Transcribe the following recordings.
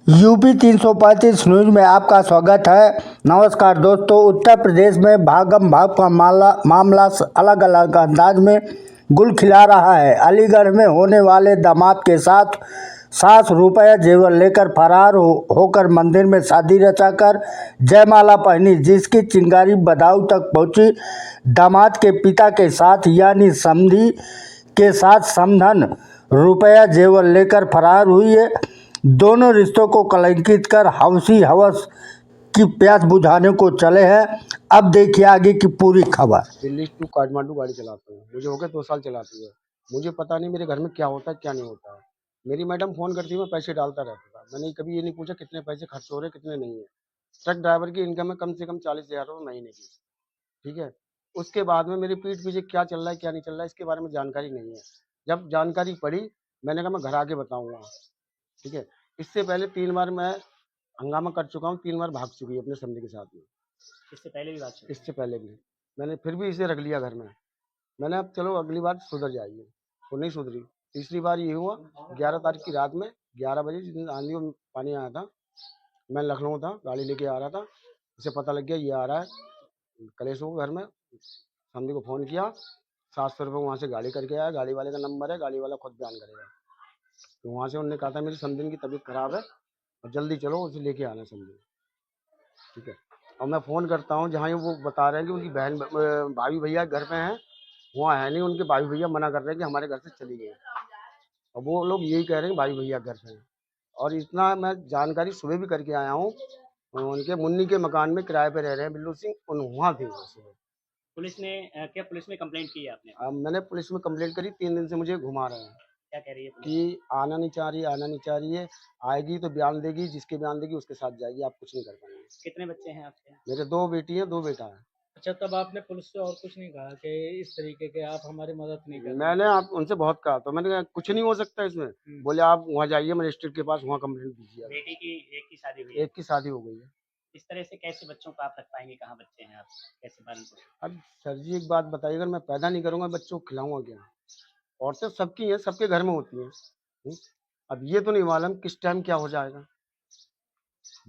UP 335 news में आपका स्वागत है। नमस्कार दोस्तों, उत्तर प्रदेश में भागम भाग का मामला अलग अलग अंदाज में गुल खिला रहा है। अलीगढ़ में होने वाले दामाद के साथ 7 रुपया जेवर लेकर फरार होकर मंदिर में शादी रचाकर जयमाला पहनी, जिसकी चिंगारी बदाऊं तक पहुंची। दामाद के पिता के साथ यानी समधी के साथ समधन रुपया जेवर लेकर फरार हुई है। दोनों रिश्तों को कलंकित कर हवसी हवस की प्यास बुझाने को चले हैं। अब देखिए आगे की पूरी खबर। दिल्ली टू काठमांडू गाड़ी चलाता हूँ, मुझे हो गए 2 साल चलाते हुए। मुझे पता नहीं मेरे घर में क्या होता है क्या नहीं होता है। मेरी मैडम फ़ोन करती है, मैं पैसे डालता रहता था। मैंने कभी ये नहीं पूछा कितने पैसे खर्च हो रहे कितने नहीं है। ट्रक ड्राइवर की इनकम है कम से कम 40,000 रुपये महीने की, ठीक है। उसके बाद में मेरी पीठ पीछे क्या चल रहा है क्या नहीं चल रहा है इसके बारे में जानकारी नहीं है। जब जानकारी पड़ी मैंने कहा मैं घर आके बताऊँगा, ठीक है। इससे पहले 3 बार मैं हंगामा कर चुका हूँ, 3 बार भाग चुकी है अपने समधी के साथ में। इससे पहले भी बात चली? इससे पहले भी मैंने फिर भी इसे रख लिया घर में। मैंने अब चलो अगली बार सुधर जाएगी, वो नहीं सुधरी। तीसरी बार ये हुआ 11 तारीख की रात में 11 बजे, जिस दिन आंधी और पानी आया था, मैं लखनऊ था, गाड़ी लेके आ रहा था। इसे पता लग गया ये आ रहा है कलेश हो घर में। समधी को फ़ोन किया, 700 रुपये वहाँ से गाड़ी करके आया। गाड़ी वाले का नंबर है, गाड़ी वाला खुद बयान करेगा। तो वहाँ से उन्होंने कहा था मेरी समधी की तबीयत खराब है और जल्दी चलो उसे लेके आना समधी, ठीक है। और मैं फ़ोन करता हूँ जहाँ वो बता रहे हैं कि उनकी बहन भाभी भैया घर पे हैं, वहाँ है नहीं। उनके भाई भैया मना कर रहे हैं कि हमारे घर से चली गई। और वो लोग यही कह रहे हैं भाई भैया घर पे हैं। और इतना मैं जानकारी सुबह भी करके आया हूँ, उनके मुन्नी के मकान में किराए पे रह रहे हैं बिल्लू सिंह, वहाँ थे वो सुबह। पुलिस ने क्या पुलिस में कंप्लेंट की है आपने? अब मैंने पुलिस में कंप्लेंट करी, 3 दिन से मुझे घुमा रहे हैं क्या कह रही है पुलिस? कि आना नहीं चाह रही है, आना नहीं चाह रही है। आएगी तो बयान देगी, जिसके बयान देगी उसके साथ जाएगी, आप कुछ नहीं कर पाएंगे। कितने बच्चे हैं आपके? मेरे 2 बेटी हैं 2 बेटा है। अच्छा, तब आपने पुलिस से और कुछ नहीं कहा कि इस तरीके के आप हमारी मदद नहीं कर रहे? मैंने आप उनसे बहुत कहा, तो मैंने कहा कुछ नहीं हो सकता इसमें। बोले आप वहाँ जाइए मजिस्ट्रेट के पास, वहाँ कंप्लेंट दीजिए। बेटी की एक की शादी हुई है। एक की शादी हो गई है। इस तरह से कैसे बच्चों को आप रख पाएंगे? कहाँ बच्चे हैं आप, कैसे पालन पोषण? अब सर जी एक बात बताइए, अगर मैं पैदा नहीं करूँगा बच्चों को खिलाऊंगा क्या? औरतें सबकी हैं, सबके घर में होती हैं। हुँ? अब ये तो नहीं मालूम किस टाइम क्या हो जाएगा।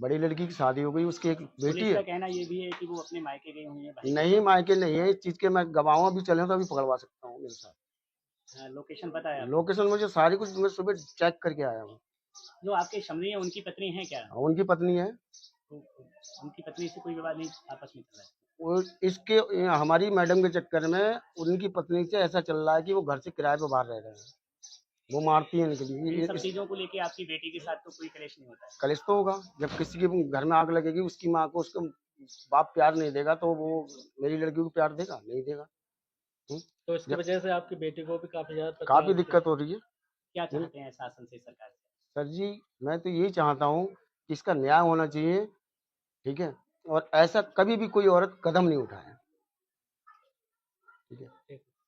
बड़ी लड़की की शादी हो गई, उसकी एक बेटी पुलिस का है। कहना ये भी है कि वो अपने मायके गई हुई है भाई। नहीं मायके नहीं है, इस चीज़ के मैं गवाह भी चले तो अभी पकड़वा सकता हूँ मेरे साथ। लोकेशन पता है आपको? लोकेशन मुझे सारी कुछ मैं सुबह चेक करके आया हूँ। जो आपके समधी है उनकी पत्नी है क्या? उनकी पत्नी है। तो उनकी पत्नी से कोई विवाद नहीं आपस में चल रहा है? वो इसके हमारी मैडम के चक्कर में उनकी पत्नी से ऐसा चल रहा है कि वो घर से किराए पे बाहर रह रहे हैं। वो मारती है इनके लिए। इन सब चीज़ों को लेके आपकी बेटी के साथ तो कोई कलेश नहीं होता है? कलेश तो होगा, जब किसी के घर में आग लगेगी, उसकी माँ को उसका बाप प्यार नहीं देगा तो वो मेरी लड़की को प्यार देगा? नहीं देगा। हुँ? तो इसकी वजह से आपकी बेटी को भी काफी ज्यादा काफ़ी तकलीफ दिक्कत हो रही है। क्या चाहते हैं शासन से, सरकार से? सर जी मैं तो यही चाहता हूँ कि इसका न्याय होना चाहिए, ठीक है? और ऐसा कभी भी कोई औरत कदम नहीं उठाए।